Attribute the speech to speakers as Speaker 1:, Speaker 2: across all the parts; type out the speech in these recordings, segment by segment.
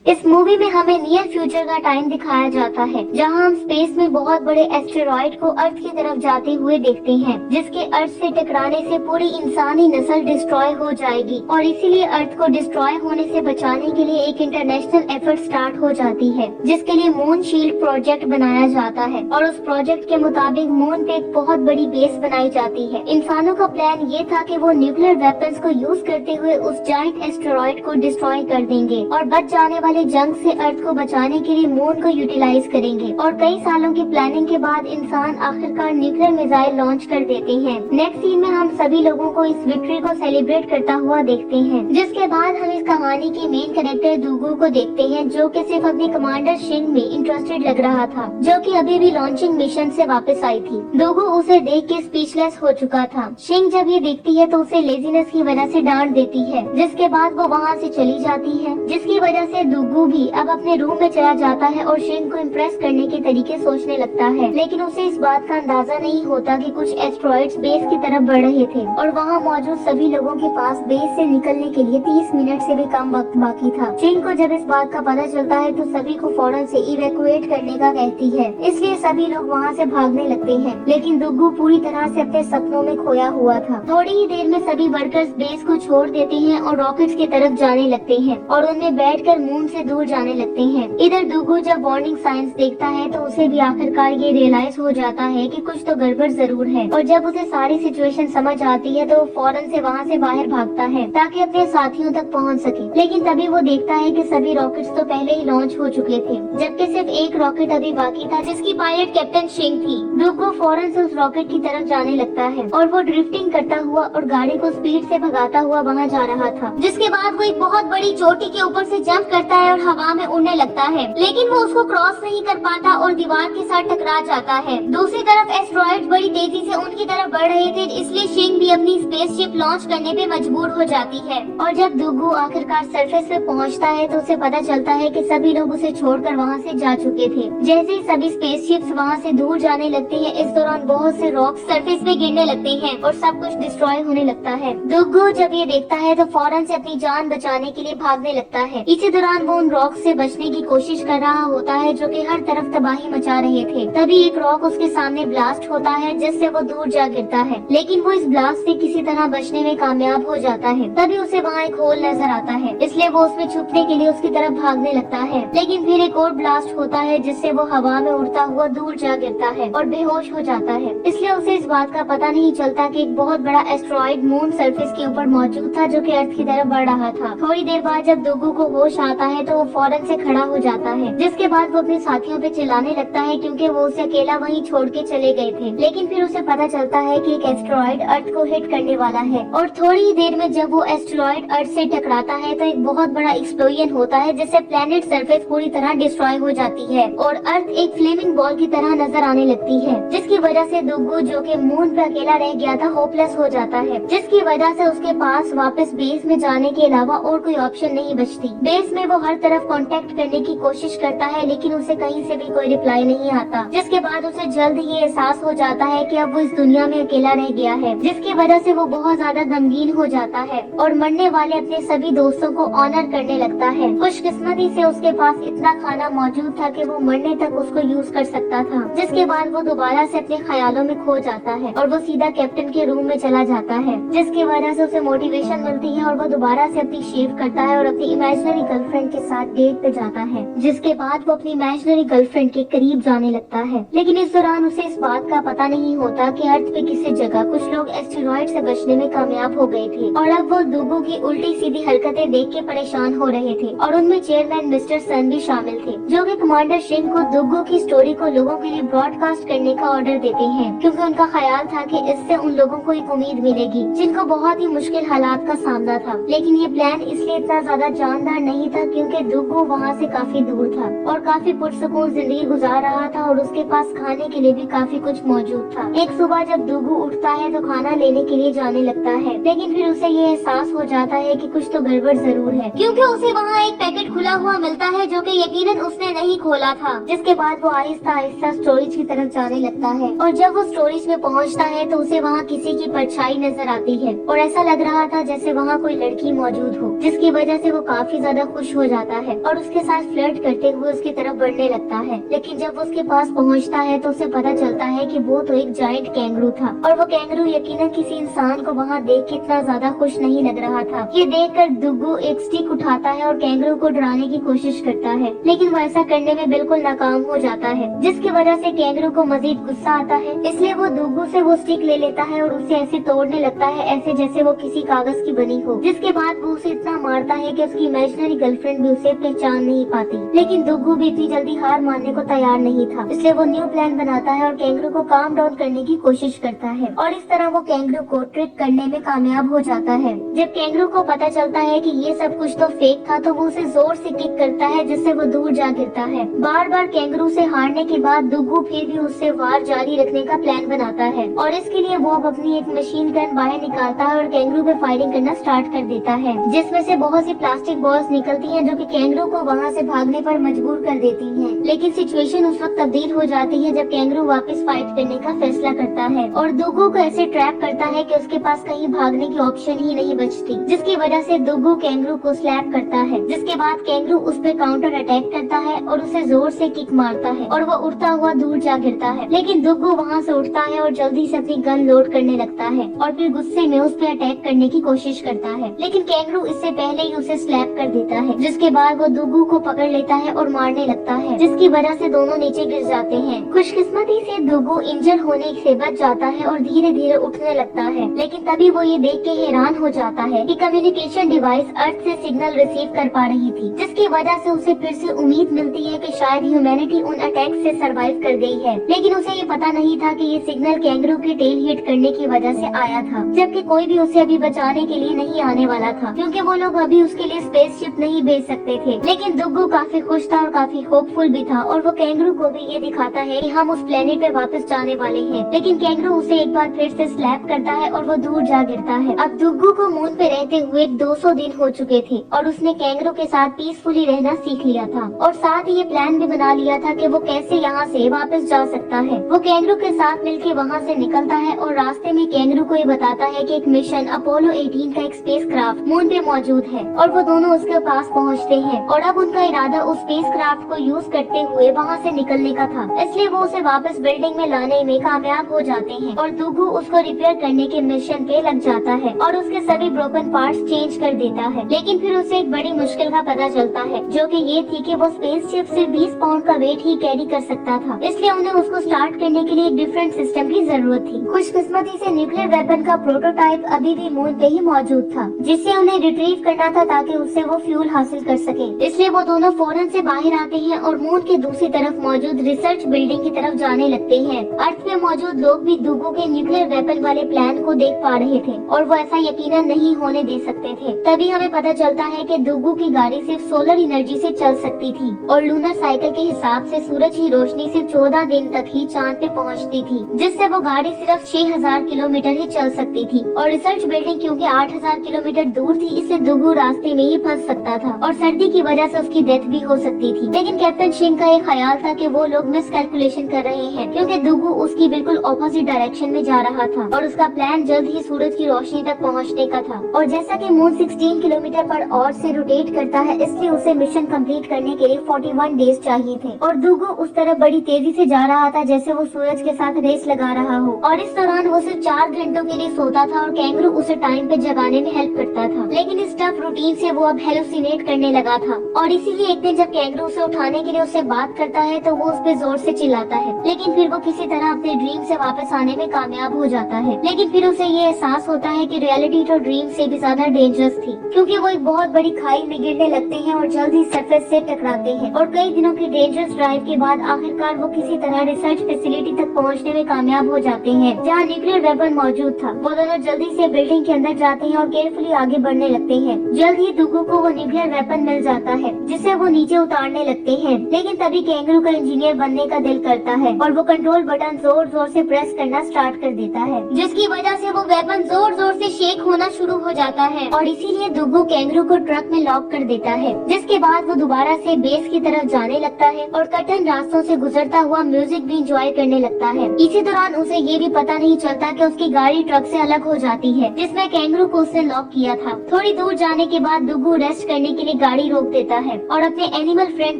Speaker 1: इस मूवी में हमें नियर फ्यूचर का टाइम दिखाया जाता है, जहां हम स्पेस में बहुत बड़े एस्टेरॉइड को अर्थ की तरफ जाते हुए देखते हैं, जिसके अर्थ से टकराने से पूरी इंसानी नस्ल डिस्ट्रॉय हो जाएगी और इसीलिए अर्थ को डिस्ट्रॉय होने से बचाने के लिए एक इंटरनेशनल एफर्ट स्टार्ट हो जाती है, जिसके लिए मून शील्ड प्रोजेक्ट बनाया जाता है और उस प्रोजेक्ट के मुताबिक मून पे एक बहुत बड़ी बेस बनाई जाती है। इंसानों का प्लान ये था कि वो न्यूक्लियर वेपन्स को यूज करते हुए उस जायंट एस्टेरॉइड को डिस्ट्रॉय कर देंगे और बच जाने वाले जंग से अर्थ को बचाने के लिए मून को यूटिलाइज करेंगे। और कई सालों की प्लानिंग के बाद इंसान आखिरकार न्यूक्लियर मिसाइल लॉन्च कर देते हैं। नेक्स्ट सीन में हम सभी लोगों को इस विक्ट्री को सेलिब्रेट करता हुआ देखते हैं, जिसके बाद हम इस कहानी की मेन कैरेक्टर दुगू को देखते हैं, जो कि सिर्फ अपने कमांडर शिंग में इंटरेस्टेड लग रहा था, जो कि अभी भी लॉन्चिंग मिशन से वापस आई थी। दुगू उसे देख के स्पीचलेस हो चुका था। शिंग जब ये देखती है तो उसे लेजीनेस की वजह से डांट देती है, जिसके बाद वो वहाँ से चली जाती है, जिसकी वजह से दुगू भी अब अपने रूम में चला जाता है और शिंग को इम्प्रेस करने के तरीके सोचने लगता है। लेकिन उसे इस बात का अंदाजा नहीं होता कि कुछ एस्टेरॉइड्स बेस की तरफ बढ़ रहे थे और वहाँ मौजूद सभी लोगों के पास बेस से निकलने के लिए 30 मिनट से भी कम वक्त बाकी था। शिंग को जब इस बात का पता चलता है तो सभी को फौरन से इवैक्यूएट करने का कहती है, इसलिए सभी लोग वहाँ से भागने लगते हैं। लेकिन दुगू पूरी तरह से अपने सपनों में खोया हुआ था। थोड़ी ही देर में सभी वर्कर्स बेस को छोड़ देते हैं और रॉकेट्स की तरफ जाने लगते हैं और उनमें बैठकर मून से दूर जाने लगते हैं। इधर दुगू जब वार्निंग साइंस देखता है तो उसे भी आखिरकार ये रियलाइज हो जाता है कि कुछ तो गड़बड़ जरूर है और जब उसे सारी सिचुएशन समझ आती है तो वो फौरन से वहाँ से बाहर भागता है ताकि अपने साथियों तक पहुँच सके। लेकिन तभी वो देखता है कि सभी रॉकेट्स तो पहले ही लॉन्च हो चुके थे, जबकि सिर्फ एक रॉकेट अभी बाकी था, जिसकी पायलट कैप्टन शिंग थी। दुगू फौरन से उस रॉकेट की तरफ जाने लगता है और वो ड्रिफ्टिंग करता हुआ और गाड़ी को स्पीड से भगाता हुआ वहाँ जा रहा था, जिसके बाद वो एक बहुत बड़ी चोटी के ऊपर से जंप करता है और हवा में उड़ने लगता है। लेकिन वो उसको क्रॉस नहीं कर पाता और दीवार के साथ टकरा जाता है। दूसरी तरफ एस्टेरॉइड बड़ी तेजी से उनकी तरफ बढ़ रहे थे, इसलिए शिंग भी अपनी स्पेसशिप लॉन्च करने पे मजबूर हो जाती है। और जब दुगू आखिरकार सरफेस पे पहुंचता है तो उसे पता चलता है कि सभी लोग उसे छोड़कर वहां से जा चुके थे। जैसे ही सभी स्पेसशिप्स वहां से दूर जाने लगती हैं, इस दौरान बहुत से रॉक सरफेस पे गिरने लगते हैं और सब कुछ डिस्ट्रॉय होने लगता है। दुगू जब ये देखता है तो फौरन से अपनी जान बचाने के लिए भागने लगता है। इसी दौरान वो उन रॉक से बचने की कोशिश कर रहा होता है जो कि हर तरफ तबाही मचा रहे थे। तभी एक रॉक उसके सामने ब्लास्ट होता है, जिससे वो दूर जा गिरता है। लेकिन वो इस ब्लास्ट से किसी तरह बचने में कामयाब हो जाता है। तभी उसे वहाँ एक होल नजर आता है, इसलिए वो उसमें छुपने के लिए उसकी तरफ भागने लगता है। लेकिन फिर एक और ब्लास्ट होता है, जिससे वो हवा में उड़ता हुआ दूर जा गिरता है और बेहोश हो जाता है। इसलिए उसे इस बात का पता नहीं चलता कि एक बहुत बड़ा एस्टेरॉइड मून सरफेस के ऊपर मौजूद था, जो कि अर्थ की तरफ बढ़ रहा था। थोड़ी देर बाद जब दुगू को होश आता है तो वो फौरन से खड़ा हो जाता है, जिसके बाद वो अपने साथियों पे चिल्लाने लगता है, क्योंकि वो उसे अकेला वहीं छोड़ के चले गए थे। लेकिन फिर उसे पता चलता है कि एक एस्टेरॉइड अर्थ को हिट करने वाला है और थोड़ी ही देर में जब वो एस्टेरॉइड अर्थ से टकराता है तो एक बहुत बड़ा एक्सप्लोजन होता है, जिससे प्लेनेट सरफेस पूरी तरह डिस्ट्रॉय हो जाती है और अर्थ एक फ्लेमिंग बॉल की तरह नजर आने लगती है, जिसकी वजह से दुगू, जो कि मून पर अकेला रह गया था, होपलेस हो जाता है, जिसकी वजह से उसके पास वापस बेस में जाने के अलावा और कोई ऑप्शन नहीं बचती। बेस में वो हर तरफ कांटेक्ट करने की कोशिश करता है, लेकिन उसे कहीं से भी कोई रिप्लाई नहीं आता, जिसके बाद उसे जल्द ही एहसास हो जाता है कि अब वो इस दुनिया में अकेला रह गया है, जिसकी वजह से वो बहुत ज्यादा गमगीन हो जाता है और मरने वाले अपने सभी दोस्तों को ऑनर करने लगता है। खुशकिस्मती से उसके पास इतना खाना मौजूद था कि वो मरने तक उसको यूज कर सकता था, जिसके बाद वो दोबारा से अपने ख्यालों में खो जाता है और वो सीधा कैप्टन के रूम में चला जाता है, जिसकी वजह से उसे मोटिवेशन मिलती है और वो दोबारा से अपनी शेव करता है और अपनी इमेजिनरी गर्लफ्रेंड के साथ डेट पे जाता है, जिसके बाद वो अपनी इमेजिनरी गर्लफ्रेंड के करीब जाने लगता है। लेकिन इस दौरान उसे इस बात का पता नहीं होता कि अर्थ पे किसी जगह कुछ लोग एस्टेरॉइड से बचने में कामयाब हो गए थे और अब वो दुगू की उल्टी सीधी हरकतें देख के परेशान हो रहे थे और उनमें चेयरमैन मिस्टर सन भी शामिल थे, जो कि कमांडर शिंग को दुगू की स्टोरी को लोगों के लिए ब्रॉडकास्ट करने का ऑर्डर देते हैं, क्योंकि उनका ख्याल था कि इससे उन लोगों को एक उम्मीद मिलेगी जिनको बहुत ही मुश्किल हालात का सामना था। लेकिन ये प्लान इसलिए इतना ज्यादा जानदार नहीं था क्योंकि दुगू वहाँ से काफी दूर था और काफी पुरसुकून जिंदगी गुजार रहा था और उसके पास खाने के लिए भी काफी कुछ मौजूद था। एक सुबह जब दुगू उठता है तो खाना लेने के लिए जाने लगता है, लेकिन फिर उसे ये एहसास हो जाता है कि कुछ तो गड़बड़ जरूर है, क्योंकि उसे वहाँ एक पैकेट खुला हुआ मिलता है जो कि यकीनन उसने नहीं खोला था। जिसके बाद वो आहिस्ता आहिस्ता स्टोरेज की तरफ जाने लगता है और जब वो स्टोरेज में पहुँचता है तो उसे वहाँ किसी की परछाई नजर आती है और ऐसा लग रहा था जैसे वहाँ कोई लड़की मौजूद हो, जिसकी वजह से वो काफी ज्यादा खुश हो जाता है और उसके साथ फ्लर्ट करते हुए उसकी तरफ बढ़ने लगता है। लेकिन जब वो उसके पास पहुंचता है तो उसे पता चलता है कि वो तो एक जायंट कैंगरू था और वो कैंगरू यकीनन किसी इंसान को वहाँ देख के इतना ज्यादा खुश नहीं लग रहा था। ये देखकर दुग्गू एक स्टिक उठाता है और कैंगरू को डराने की कोशिश करता है, लेकिन वो ऐसा करने में बिल्कुल नाकाम हो जाता है, जिसकी वजह से कैंगरू को मजीद गुस्सा आता है। इसलिए वो दुग्गू से वो स्टिक ले लेता है और उसे ऐसे तोड़ने लगता है ऐसे जैसे वो किसी कागज की बनी हो। जिसके बाद वो उसे इतना मारता है कि उसकी इमेजिनरी गर्लफ्रेंड भी उसे पहचान नहीं पाती। लेकिन दुग्गू भी इतनी जल्दी हार मानने को तैयार नहीं था, इसलिए वो न्यू प्लान बनाता है और कैंगरू को काम डाउन करने की कोशिश करता है और इस तरह वो कैंगरू को ट्रिक करने में कामयाब हो जाता है। जब कैंगरू को पता चलता है कि ये सब कुछ तो फेक था तो वो उसे जोर से किक करता है जिससे वो दूर जा गिरता है। बार बार कैंगरू से हारने के बाद दुग्गू फिर भी उससे वार जारी रखने का प्लान बनाता है और इसके लिए वो अपनी एक मशीन गन बाहर निकालता है और कैंगरू पे फायरिंग करना स्टार्ट कर देता है, जिसमें से बहुत सी प्लास्टिक बॉल्स निकलती हैं जो कि कैंगरू को वहाँ से भागने पर मजबूर कर देती हैं। लेकिन सिचुएशन उस वक्त तब्दील हो जाती है जब कैंगरू वापस फाइट करने का फैसला करता है और दुग्गू को ऐसे ट्रैप करता है कि उसके पास कहीं भागने की ऑप्शन ही नहीं बचती, जिसकी वजह से दुग्गू कैंगरू को स्लैप करता है। जिसके बाद कैंगरू उस पर काउंटर अटैक करता है और उसे जोर से किक मारता है और वो उड़ता हुआ दूर जा गिरता है। लेकिन दुग्गू वहाँ से उठता है और जल्दी से अपनी गन लोड करने लगता है और फिर गुस्से में उस पर अटैक करने की कोशिश करता है, लेकिन कैंगरू इससे पहले ही उसे स्लैप कर देता है। जिसके बाद वो दुग्गू को पकड़ लेता है और मारने लगता है, जिसकी वजह से दोनों नीचे गिर जाते हैं। खुशकिस्मती से दुग्गू इंजर होने से बच जाता है और धीरे धीरे उठने लगता है, लेकिन तभी वो ये देख के हैरान हो जाता है कि कम्युनिकेशन डिवाइस अर्थ से सिग्नल रिसीव कर पा रही थी, जिसकी वजह से उसे फिर से उम्मीद मिलती है कि शायद ह्यूमैनिटी उन अटैक से सरवाइव कर गई है। लेकिन उसे ये पता नहीं था कि ये सिग्नल कैंगरू के टेल हिट करने की वजह से आया था, जबकि कोई भी उसे अभी बचाने के लिए नहीं आने वाला था, क्योंकि वो लोग अभी उसके लिए स्पेसशिप नहीं भेज सकते थे। लेकिन दुग्गू काफी खुश था और काफी होपफुल भी था और वो कैंगरू को भी ये दिखाता है कि हम उस प्लेनेट पे वापस जाने वाले हैं। लेकिन कैंगरू उसे एक बार फिर से स्लैप करता है और वो दूर जा गिरता है। अब दुग्गू को मून पे रहते हुए 200 दिन हो चुके थे और उसने कैंगरू के साथ पीसफुली रहना सीख लिया था और साथ ही ये प्लान भी बना लिया था कि वो कैसे यहाँ से वापस जा सकता है। वो कैंगरू के साथ मिलके वहाँ से निकलता है और रास्ते में कैंगरू को ये बताता है कि एक मिशन अपोलो 18 का एक स्पेसक्राफ्ट मून पे मौजूद है और वो दोनों उसके पास पहुँचते हैं और अब उनका इरादा उस स्पेसक्राफ्ट को यूज करते हुए वहाँ से निकलने का था, इसलिए वो उसे वापस बिल्डिंग में लाने में कामयाब हो जाते हैं और दुग्गू उसको रिपेयर करने के मिशन पे लग जाता है और उसके सभी ब्रोकन पार्ट्स चेंज कर देता है। लेकिन फिर उसे एक बड़ी मुश्किल का पता चलता है, जो कि ये थी कि वो स्पेसशिप से 20 पाउंड का वेट ही कैरी कर सकता था, इसलिए उन्हें उसको स्टार्ट करने के लिए एक डिफरेंट सिस्टम की जरूरत थी। खुशकिस्मती से न्यूक्लियर वेपन का प्रोटोटाइप अभी भी मून पे ही मौजूद था, जिससे उन्हें रिट्रीव करना था ताकि उससे वो फ्यूल हासिल कर सके। इसलिए वो दोनों फौरन से बाहर आते हैं और मून के दूसरी तरफ मौजूद रिसर्च बिल्डिंग की तरफ जाने लगते हैं। अर्थ पे मौजूद लोग भी दुग्गू के न्यूक्लियर वेपन वाले प्लान को देख पा रहे थे और वो ऐसा यकीनन नहीं होने दे सकते थे। तभी हमें पता चलता है कि दुग्गू की गाड़ी सिर्फ सोलर एनर्जी से चल सकती थी और लूनर साइकिल के हिसाब से सूरज की रोशनी सिर्फ 14 दिन तक ही चांद पे पहुंचती थी, जिससे वो गाड़ी सिर्फ 6000 किलोमीटर ही चल सकती थी और रिसर्च बिल्डिंग क्योंकि 8000 किलोमीटर दूर थी, इससे दुग्गू रास्ते में ही फंस सकता था और सर्दी की वजह से उसकी डेथ भी हो सकती थी। लेकिन कैप्टन शिंग का एक ख्याल था कि वो लोग मिस कैलकुलेशन कर रहे हैं, क्योंकि दुग्गू उसकी बिल्कुल ऑपोजिट डायरेक्शन में जा रहा था और उसका प्लान जल्द ही सूरज की रोशनी तक पहुंचने का था। और जैसा कि मून 16 किलोमीटर पर आवर से रोटेट करता है, इसलिए उसे मिशन कंप्लीट करने के लिए 41 डेज चाहिए थे और दुग्गू उस तरफ बड़ी तेजी से जा रहा था जैसे वो सूरज के साथ रेस लगा रहा हो। और इस दौरान वो सिर्फ 4 घंटों के लिए सोता था और कैंगरू उसे टाइम पे जगाने में हेल्प करता था। लेकिन इस टफ रूटीन से वो अब हेलुसिनेट करने लगा था और इसीलिए एक दिन जब कैंगरू उसे उठाने के लिए उससे बात करता है तो वो उस पे जोर से चिल्लाता है, लेकिन फिर वो किसी तरह अपने ड्रीम से वापस आने में कामयाब हो जाता है। लेकिन फिर उसे ये एहसास होता है कि रियलिटी तो ड्रीम से भी ज्यादा डेंजरस थी, क्योंकि वो एक बहुत बड़ी खाई में गिरने लगते हैं और जल्द ही सरफेस से टकराते हैं और कई दिनों की डेंजरस ड्राइव के बाद आखिरकार वो किसी तरह रिसर्च फैसिलिटी तक पहुंचने में कामयाब हो जाते हैं जहां न्यूक्लियर वेपन मौजूद था। वो दोनों जल्दी से बिल्डिंग के अंदर जाते हैं और केयरफुली आगे बढ़ने लगते हैं। जल्द ही दुग्गू को वो न्यूक्लियर वेपन मिल जाता है जिसे वो नीचे उतारने लगते हैं। लेकिन तभी कैंगरू का इंजीनियर बनने का दिल करता है और वो कंट्रोल बटन जोर जोर से प्रेस करना स्टार्ट कर देता है, जिसकी वजह से वो वेपन जोर जोर से शेक होना शुरू हो जाता है और इसीलिए दुग्गू कैंगरू को ट्रक में लॉक कर देता है। जिसके बाद वो दोबारा से बेस की तरफ जाने लगता है और कठिन रास्तों से गुजरता हुआ म्यूजिक भी इंजॉय करने लगता है। इसी दौरान उसे ये भी पता नहीं चलता कि उसकी गाड़ी ट्रक से अलग हो जाती है जिसमें कैंगरू को उसने लॉक किया था। थोड़ी दूर जाने के बाद दुग्गू रेस्ट करने के लिए गाड़ी रोक देता है और अपने एनिमल फ्रेंड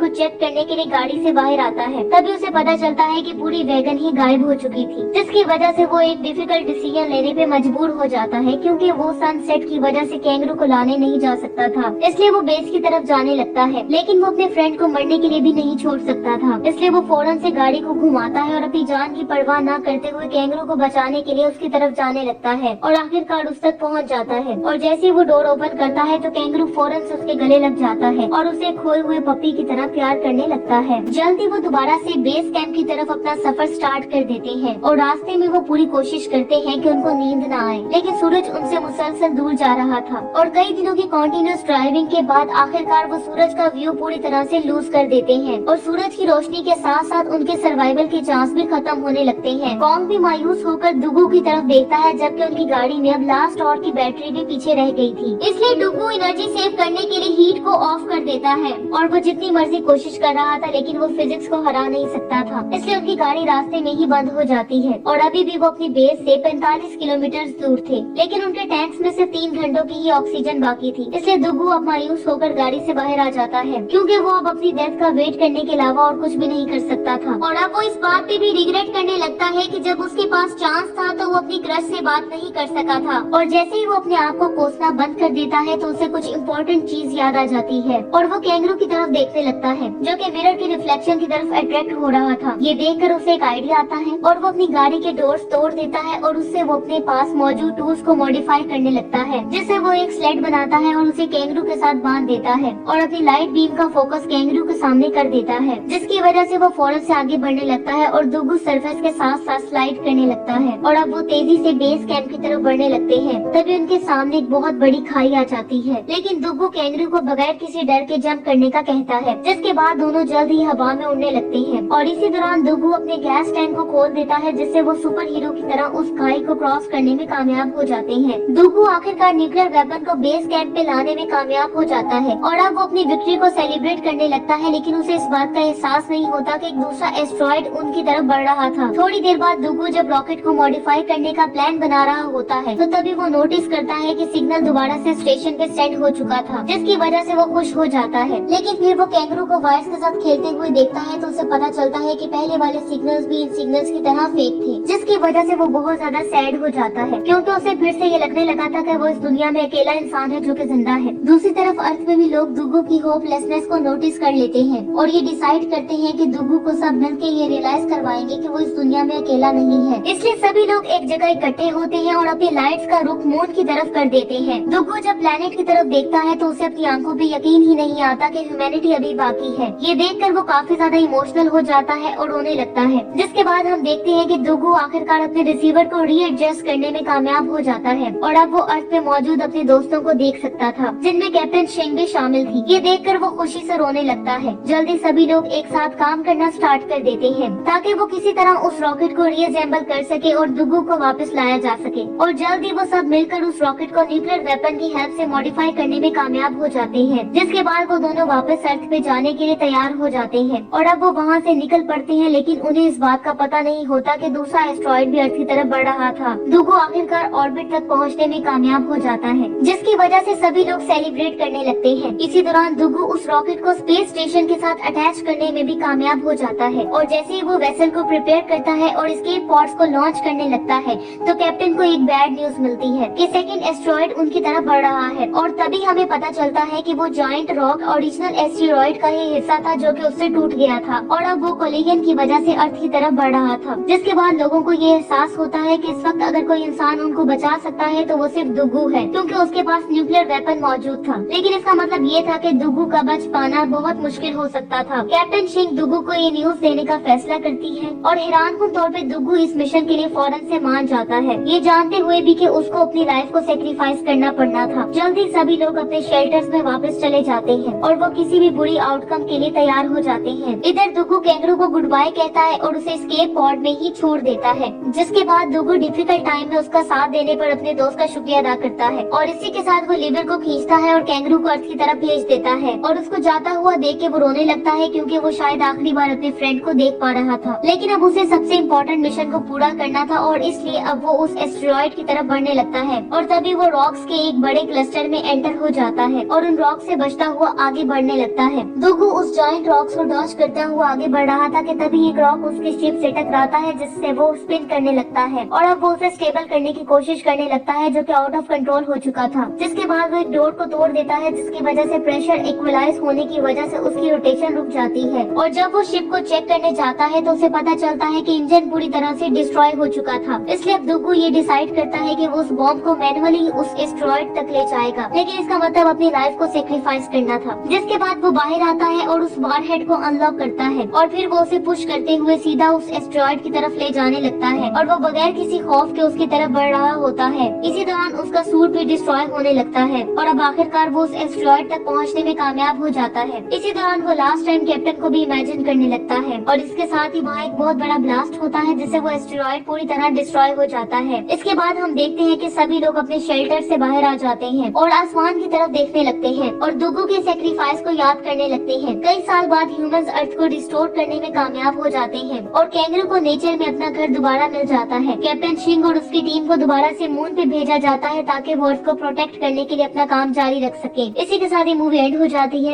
Speaker 1: को चेक करने के लिए गाड़ी से बाहर आता है। तभी उसे पता चलता है कि पूरी वैगन ही गायब हो चुकी थी, जिसकी वजह से वो एक डिफिकल्ट डिसीजन लेने पे मजबूर हो जाता है, क्योंकि वो सनसेट की वजह से कैंगरू को लाने नहीं जा सकता था। इसलिए वो बेस की तरफ जाने लगता है, लेकिन वो अपने फ्रेंड को मरने के लिए भी नहीं छोड़ सकता था। इसलिए वो फौरन से गाड़ी को घुमाता है और अपनी जान की परवाह न करते हुए कैंगरू को बचाने के लिए उसकी तरफ जाने लगता है और आखिरकार उस तक पहुंच जाता है। और जैसे ही वो डोर ओपन करता है तो कैंगरू फौरन से उसके गले लग जाता है और उसे खोए हुए पपी की तरह प्यार करने लगता है। जल्दी वो दोबारा से बेस कैंप की तरफ अपना सफर स्टार्ट कर देते हैं और रास्ते में वो पूरी कोशिश करते हैं कि उनको नींद न आए, लेकिन सूरज उनसे मुसलसल दूर जा रहा था और कई दिनों की कॉन्टिन्यूस ड्राइविंग के बाद आखिरकार वो सूरज का व्यू पूरी तरह से लूज कर देते हैं और सूरज की रोशनी के साथ साथ उनके सर्वाइवल के चांस भी खत्म होने लगते हैं। कॉन्ग भी मायूस होकर डुगू की तरफ देखता है, जबकि उनकी गाड़ी में अब लास्ट और की बैटरी भी पीछे रह गई थी। इसलिए डुगू एनर्जी सेव करने के लिए हीट को ऑफ कर देता है और वो जितनी मर्जी कोशिश कर रहा था लेकिन वो फिजिक्स को हरा नहीं सकता था, इसलिए उनकी गाड़ी रास्ते में ही बंद हो जाती है और अभी भी वो अपनी बेस से 45 किलोमीटर दूर थे, लेकिन उनके टैंक्स में से 3 घंटों की ही ऑक्सीजन बाकी थी। इसलिए डुगू अब मायूस होकर गाड़ी से बाहर आ जाता है, क्योंकि वो अब अपनी डेथ का वेट करने के अलावा और कुछ भी नहीं कर सकता था। और अब वो इस बात पे भी रिग्रेट करने लगता है कि जब उसके पास चांस था तो वो अपनी क्रश से बात नहीं कर सका था। और जैसे ही वो अपने आप को कोसना बंद कर देता है तो उसे कुछ इम्पोर्टेंट चीज याद आ जाती है और वो कैंगरू की तरफ देखने लगता है, जो कि मिरर के रिफ्लेक्शन की तरफ अट्रैक्ट हो रहा था। ये देखकर उसे एक आइडिया आता है और वो अपनी गाड़ी के डोर्स तोड़ देता है और उससे वो अपने पास मौजूद टूल्स को मॉडिफाई करने लगता है, जिससे वो एक स्लेड बनाता है और उसे कैंगरू के साथ बांध देता है और अपनी लाइट बीम का फोकस कैंगरू के सामने कर देता है, जिसकी वजह से वो फौरन से आगे बढ़ने लगता है और डुगू सरफेस के साथ साथ स्लाइड करने लगता है और अब वो तेजी से बेस कैंप की तरफ बढ़ने लगते हैं। तभी उनके सामने एक बहुत बड़ी खाई आ जाती है, लेकिन डुगू कैंगरू को बगैर किसी डर के जंप करने का कहता है, जिसके बाद दोनों जल्द ही हवा में उड़ने लगते हैं। और इसी दौरान डुगू अपने गैस टैंक को खोल देता है, जिससे वो सुपर हीरो की तरह उस खाई को क्रॉस करने में कामयाब हो जाते हैं। डुगू आखिरकार न्यूक्लियर वेपन को बेस कैंप पे लाने में कामयाब हो जाता है और अब वो अपनी विक्ट्री को सेलिब्रेट करने लगता है, लेकिन उसे इस बात का एहसास नहीं होता कि एक दूसरा एस्ट्रॉइड उनकी तरफ बढ़ रहा था। थोड़ी देर बाद डुगू जब रॉकेट को मॉडिफाई करने का प्लान बना रहा होता है तो तभी वो नोटिस करता है कि सिग्नल दोबारा से स्टेशन पे सेंड हो चुका था, जिसकी वजह से वो खुश हो जाता है। लेकिन फिर वो कैंगरू को वायर्स के साथ खेलते हुए देखता है तो उसे पता चलता है कि पहले वाले सिग्नल्स भी इन सिग्नल्स की तरह फेक थे, जिसकी वजह से वो बहुत ज्यादा सैड हो जाता है, क्योंकि उसे फिर से ये लगने लगा था कि वो इस दुनिया में अकेला इंसान है जो कि जिंदा है। दूसरी तरफ अर्थ में भी लोग डुगू की होपलेसनेस को नोटिस कर लेते हैं और ये डिसाइड करते हैं कि डुगू को सब मिलकर ये रियलाइज करवाएंगे कि वो इस दुनिया में अकेला नहीं है। इसलिए सभी लोग एक जगह इकट्ठे होते हैं और अपनी लाइट्स का रुख मून की तरफ कर देते हैं। डुगू जब प्लेनेट की तरफ देखता है तो उसे अपनी आंखों पे यकीन ही नहीं आता कि ह्यूमैनिटी अभी बाकी है। ये देखकर वो काफी ज्यादा इमोशनल हो जाता है और रोने लगता है, जिसके बाद हम देखते हैं कि डुगू आखिरकार अपने रिसीवर को रीएडजस्ट करने में कामयाब हो जाता है और अब वो अर्थ पे मौजूद अपने दोस्तों को देख सकता था, जिनमें कैप्टन शेंग भी शामिल थी। ये देखकर वो खुशी से रोने लगता है। जल्दी सभी लोग एक साथ काम करना स्टार्ट कर देते हैं ताकि वो किसी तरह उस रॉकेट को रीअसेंबल कर सके और डुगू को वापस लाया जा सके। और जल्दी वो सब मिलकर उस रॉकेट को न्यूक्लियर वेपन की हेल्प से मॉडिफाई करने में कामयाब हो जाते हैं, जिसके बाद वो दोनों वापस अर्थ पे जाने के लिए तैयार हो जाते हैं और अब वो वहाँ से निकल पड़ते हैं, लेकिन उन्हें इस बात का पता नहीं होता कि दूसरा एस्ट्रॉइड भी अर्थ की तरफ बढ़ रहा था। डुगू आखिरकार ऑर्बिट तक पहुँचने में कामयाब हो जाता है, जिसकी वजह से सभी लोग सेलिब्रेट करने लगते हैं। इसी दौरान डुगू उस रॉकेट को स्पेस स्टेशन के साथ अटैच करने में भी कामयाब हो जाता है और जैसे ही वो वेसल को प्रिपेयर करता है और एस्केप पॉड्स को लॉन्च करने लगता है तो कैप्टन को एक बैड न्यूज मिलती है कि सेकंड एस्ट्रॉइड उनकी तरफ बढ़ रहा है और तभी हमें पता चलता है कि वो जॉइंट रॉक ओरिजिनल एस्टेरॉइड का ही हिस्सा था जो कि उससे टूट गया था और अब वो कोलिजन की वजह से अर्थ की तरफ बढ़ रहा था, जिसके बाद लोगों को ये एहसास होता है कि इस वक्त अगर कोई इंसान उनको बचा सकता है तो वो सिर्फ डुगू है, क्योंकि उसके पास न्यूक्लियर वेपन मौजूद था। लेकिन इसका मतलब ये था कि डुगू का बच पाना बहुत मुश्किल हो सकता था। कैप्टन शेंग डुगू को ये न्यूज देने का फैसला करती है और हैरानकुन तौर पे डुगू इस मिशन के लिए फौरन से मान जाता है, ये जानते हुए भी कि उसको अपनी लाइफ को सेक्रीफाइस करना पड़ना था। जल्दी सभी लोग अपने शेल्टर्स में वापस चले जाते हैं और वो किसी भी बुरी आउटकम के लिए तैयार हो जाते हैं। इधर डुगू कैंगरू को गुड बाय कहता है और उसे एस्केप पॉड में ही छोड़ देता है, जिसके बाद डुगू डिफिकल्ट टाइम में उसका साथ देने पर अपने दोस्त का शुक्रिया अदा करता है और इसी के साथ वो लीवर को खींचता है और कैंगरू को अर्थ की तरफ भेज देता है और उसको जाता हुआ देख के वो रोने लगता है, क्योंकि वो शायद आखिरी बार अपने फ्रेंड को देख पा रहा था। लेकिन अब उसे सबसे इम्पोर्टेंट मिशन को पूरा करना था और इसलिए अब वो उस एस्टेरॉइड की तरफ बढ़ने लगता है और तभी वो रॉक्स के एक बड़े क्लस्टर में एंटर हो जाता है और उन रॉक से बचता हुआ आगे बढ़ने लगता है। दुगु उस जॉइंट रॉक्स को डॉज करता हुआ आगे बढ़ रहा था कि तभी एक रॉक उसके शिप से टकराता है, जिससे वो स्पिन करने लगता है और अब वो उसे स्टेबल करने की कोशिश करने लगता है, जो कि आउट ऑफ कंट्रोल हो चुका था। जिसके बाद वो एक डोर को तोड़ देता है, जिसकी वजह से प्रेशर इक्वलाइज होने की वजह से उसकी रोटेशन रुक जाती है। और जब वो शिप को चेक करने जाता है तो उसे पता चलता है कि इंजन पूरी तरह से डिस्ट्रॉय हो चुका था। इसलिए अब दुगु ये डिसाइड करता है कि वो उस बॉम्ब को मैनुअली उस एस्टेरॉइड तक ले जाएगा, लेकिन इसका मतलब अपनी लाइफ को सेक्रीफाइस करना था। जिसके बाद वो बाहर आता है और उस वारहेड को अनलॉक करता है और फिर वो उसे पुश करते हुए सीधा उस एस्टेरॉइड की तरफ ले जाने लगता है और वो बगैर किसी खौफ के उसकी तरफ बढ़ रहा होता है। इसी दौरान उसका सूट भी डिस्ट्रॉय होने लगता है और अब आखिरकार वो उस एस्टेरॉइड तक पहुंचने में कामयाब हो जाता है। इसी दौरान वो लास्ट टाइम कैप्टन को भी इमेजिन करने लगता है और इसके साथ ही वहाँ एक बहुत बड़ा ब्लास्ट होता है, जिससे वो एस्टेरॉइड पूरी तरह डिस्ट्रॉय हो जाता है। इसके बाद हम देखते हैं कि सभी लोग अपने शेल्टर से बाहर आ जाते हैं और आसमान की तरफ देखने लगते हैं और दुगु के सेक्रीफाइस को याद करने लगते हैं। कई साल बाद ह्यूमंस अर्थ को रिस्टोर करने में कामयाब हो जाते हैं और कैंगरू को नेचर में अपना घर दोबारा मिल जाता है। कैप्टन शिंग और उसकी टीम को दोबारा से मून पे भेजा जाता है ताकि वो अर्थ को प्रोटेक्ट करने के लिए अपना काम जारी रख सके। इसी के साथ ये मूवी एंड हो जाती है।